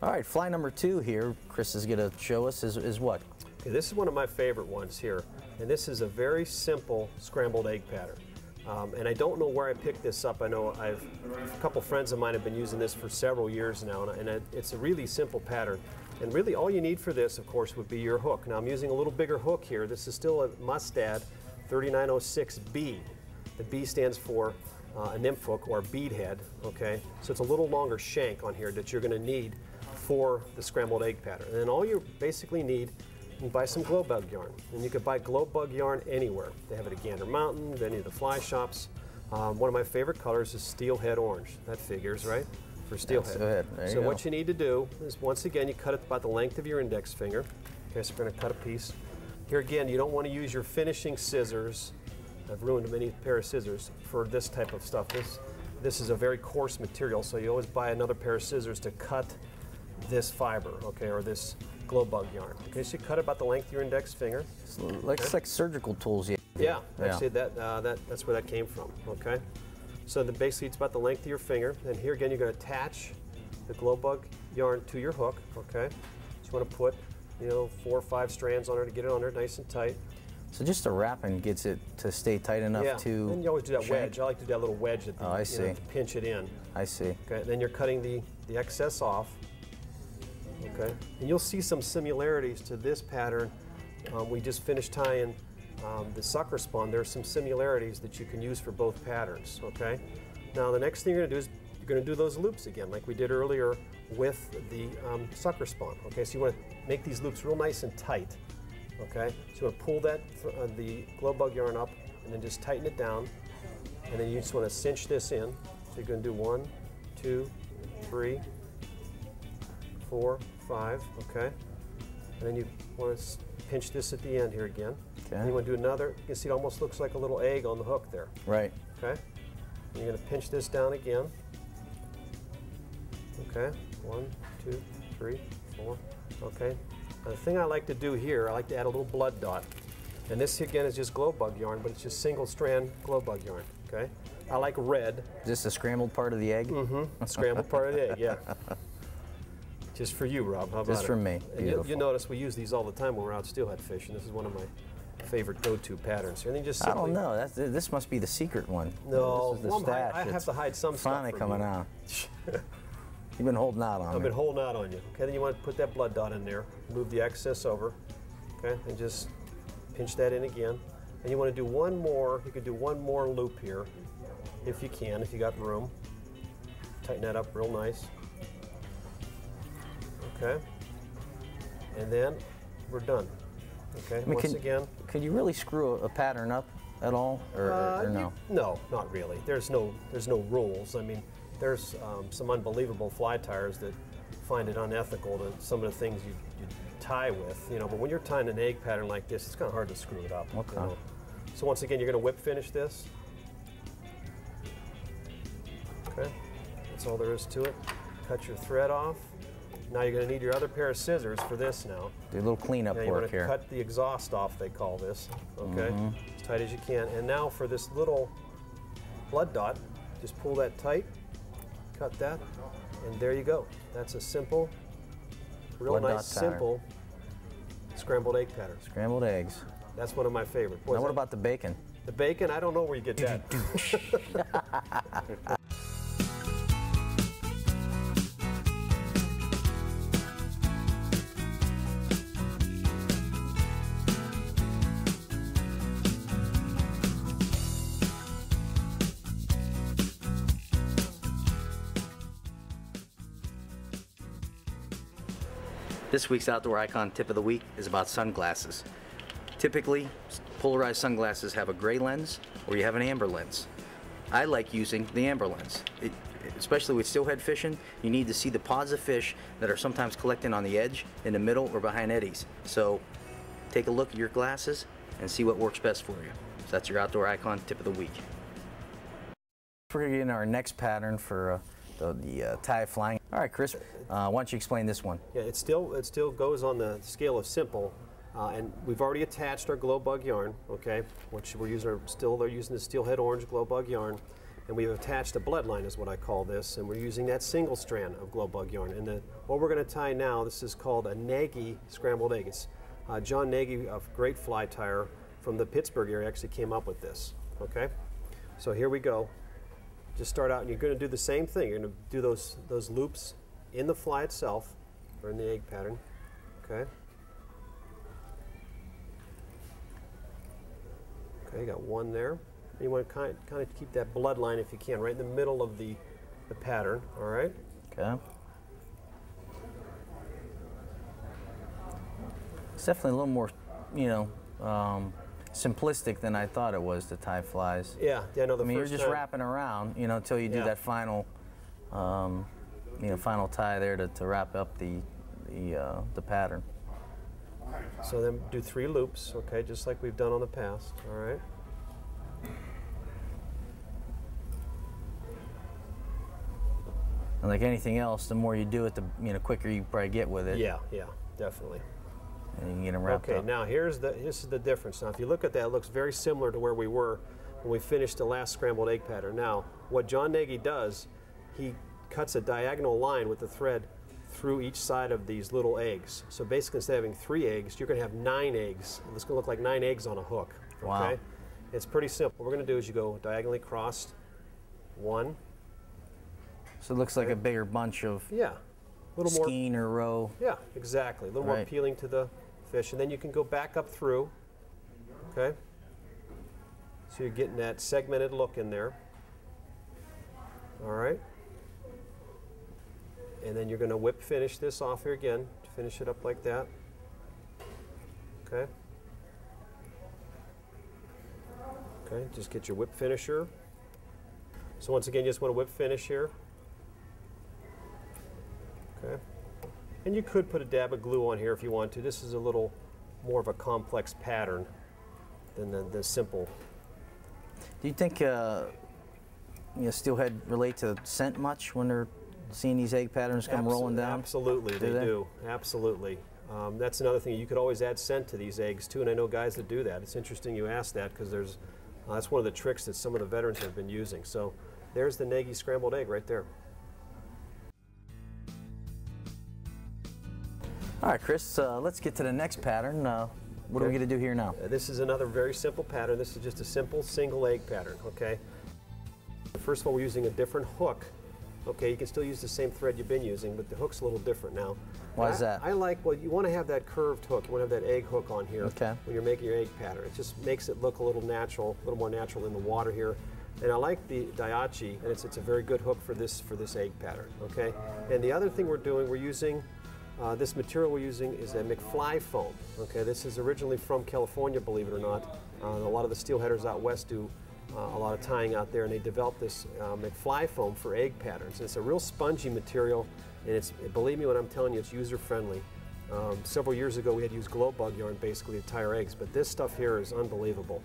All right, fly number 2 here, Chris is going to show us is what? Okay, this is one of my favorite ones here, and this is a very simple scrambled egg pattern. And I don't know where I picked this up. I know a couple friends of mine have been using this for several years now, and it's a really simple pattern. And really all you need for this, of course, would be your hook. Now I'm using a little bigger hook here. This is still a Mustad 3906B. The B stands for a nymph hook or bead head, okay? So it's a little longer shank on here that you're gonna need for the scrambled egg pattern. And then all you basically need, you can buy some glow bug yarn. And you can buy glow bug yarn anywhere. They have it at Gander Mountain, any of the fly shops. One of my favorite colors is steelhead orange. That figures, right? For steelhead. So what you need to do is, once again, you cut it about the length of your index finger. Okay, so we're gonna cut a piece. Here again, you don't want to use your finishing scissors. I've ruined many pair of scissors for this type of stuff. This is a very coarse material, so you always buy another pair of scissors to cut this fiber, okay, or this glow bug yarn. Okay, so you cut it about the length of your index finger. It's like surgical tools. Yeah, actually that's where that came from, okay? So then basically it's about the length of your finger, and here again you're going to attach the glow bug yarn to your hook, okay? So you want to put, 4 or 5 strands on her to get it on there nice and tight. So just the wrapping gets it to stay tight enough to and you always do that wedge. I like to do that little wedge at the, I see. To pinch it in. I see. Okay, and then you're cutting the excess off. Okay, and you'll see some similarities to this pattern. We just finished tying the sucker spawn. There's some similarities that you can use for both patterns. Okay, now the next thing you're going to do is you're going to do those loops again, like we did earlier with the sucker spawn. Okay, so you want to make these loops real nice and tight. Okay, so you want to pull that the glow bug yarn up and then just tighten it down, and then you just want to cinch this in. So you're going to do 1, 2, 3, 4, 5. Okay, and then you want to pinch this at the end here again. Okay. And you want to do another. You can see it almost looks like a little egg on the hook there. Right. Okay. And you're going to pinch this down again. Okay. 1, 2, 3, 4. Okay. Now the thing I like to do here, I like to add a little blood dot. And this again is just glow bug yarn, but it's just single strand glow bug yarn. Okay. I like red. Is this the scrambled part of the egg? Mm-hmm. Scrambled part of the egg. Yeah. Just for you, Rob. How about Just for me. You notice we use these all the time when we're out steelhead fishing. This is one of my favorite go-to patterns here. And then just simply, I don't know. This must be the secret one. No, this is the stash. I have to hide some stuff. Finally coming out. You've been holding out on me. I've been holding out on you. Okay, then you want to put that blood dot in there. Move the excess over. Okay, and just pinch that in again. And you want to do one more. You could do one more loop here, if you can, if you got room. Tighten that up real nice. Okay, and then we're done. Okay, once again. Could you really screw a pattern up at all, or no? No, not really. There's no rules. I mean, there's some unbelievable fly tyers that find it unethical to some of the things you tie with, but when you're tying an egg pattern like this, it's kind of hard to screw it up. Okay. So once again, you're going to whip finish this. Okay, that's all there is to it. Cut your thread off. Now you're going to need your other pair of scissors for this now. Do a little cleanup work here. You want to cut the exhaust off, they call this, okay? As tight as you can. And now for this little blood dot, just pull that tight, cut that, and there you go. That's a simple, real nice, simple scrambled egg pattern. Scrambled eggs. That's one of my favorites. Now what about the bacon? The bacon, I don't know where you get that. This week's Outdoor Icon tip of the week is about sunglasses. Typically, polarized sunglasses have a gray lens or you have an amber lens. I like using the amber lens. Especially with steelhead fishing, you need to see the pods of fish that are sometimes collecting on the edge, in the middle, or behind eddies. So take a look at your glasses and see what works best for you. So that's your Outdoor Icon tip of the week. We're going to get into our next pattern for the tie flying. All right, Chris, why don't you explain this one? Yeah, it still goes on the scale of simple, and we've already attached our glow bug yarn, okay, which we're using they're using the steelhead orange glow bug yarn, and we've attached a bloodline is what I call this, and we're using that single strand of glow bug yarn. And what we're going to tie now, this is called a Nagy scrambled egg. It's, John Nagy, a great fly tyer from the Pittsburgh area, actually came up with this. Okay, so here we go. Just start out, and you're going to do the same thing. You're going to do those loops in the fly itself, or in the egg pattern. Okay. Okay, you got one there. You want to kind of keep that bloodline, if you can, right in the middle of the pattern. All right. Okay. It's definitely a little more, you know, simplistic than I thought it was to tie flies. Yeah, no. I mean, you're just wrapping around, you know, until you do that final, you know, final tie there to wrap up the pattern. So then do 3 loops, okay, just like we've done on the past. All right. And like anything else, the more you do it, the quicker you probably get with it. Yeah, definitely. And you can get them wrapped up. Okay, now this is the difference. Now, if you look at that, it looks very similar to where we were when we finished the last scrambled egg pattern. Now, what John Nagy does, he cuts a diagonal line with the thread through each side of these little eggs. So basically, instead of having 3 eggs, you're going to have 9 eggs. It's going to look like 9 eggs on a hook. Okay? Wow. It's pretty simple. What we're going to do is you go diagonally crossed, 1. So it looks like a bigger bunch of a little more skein or row. Yeah, exactly. A little more appealing to the fish, and then you can go back up through. Okay. So you're getting that segmented look in there. All right. And then you're going to whip finish this off here again to finish it up like that. Okay. Okay, just get your whip finisher. So once again, you just want to whip finish here. Okay. And you could put a dab of glue on here if you want to. This is a little more of a complex pattern than the simple. Do you think steelhead relate to scent much when they're seeing these egg patterns come rolling down? Absolutely, they do. Absolutely. That's another thing. You could always add scent to these eggs too, and I know guys that do that. It's interesting you asked that because that's one of the tricks that some of the veterans have been using. So there's the Nagy scrambled egg right there. All right, Chris, let's get to the next pattern. What are we going to do here now? This is another very simple pattern. This is just a simple single egg pattern, okay? First of all, we're using a different hook. Okay, you can still use the same thread you've been using, but the hook's a little different now. Why is that? I like, well, you want to have that curved hook. You want to have that egg hook on here when you're making your egg pattern. It just makes it look a little natural, a little more natural in the water here. And I like the Daiichi, and it's a very good hook for this egg pattern, okay? And the other thing we're using, this material we're using is a McFly foam. Okay, this is originally from California, believe it or not. A lot of the steelheaders out west do a lot of tying out there, and they developed this McFly foam for egg patterns. And it's a real spongy material, and believe me when I'm telling you, it's user-friendly. Several years ago, we had used glow bug yarn basically to tie our eggs, but this stuff here is unbelievable.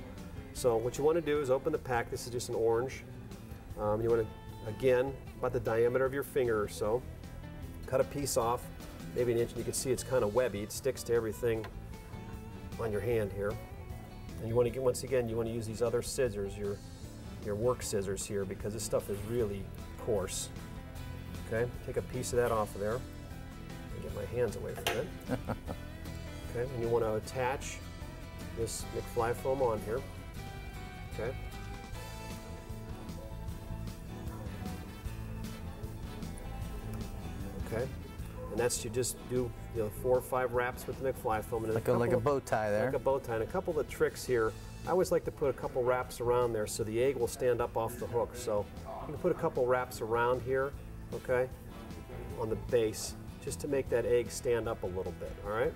So what you want to do is open the pack. This is just an orange. You want to, again, about the diameter of your finger or so. Cut a piece off, maybe an inch, and you can see it's kind of webby. It sticks to everything on your hand here. And you want to get, once again, you want to use these other scissors, your work scissors here, because this stuff is really coarse. Okay, take a piece of that off of there. And get my hands away from it. Okay, and you want to attach this McFly foam on here. Okay. Okay. And that's, you just do 4 or 5 wraps with the McFly foam. And like a bow tie there. Like a bow tie. And a couple of tricks here. I always like to put a couple wraps around there so the egg will stand up off the hook. So you can put a couple wraps around here, okay, on the base, just to make that egg stand up a little bit, all right?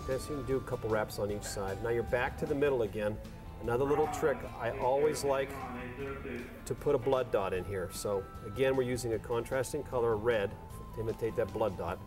Okay, so you can do a couple wraps on each side. Now you're back to the middle again. Another little trick, I always like to put a blood dot in here. So again, we're using a contrasting color, red, to imitate that blood dot.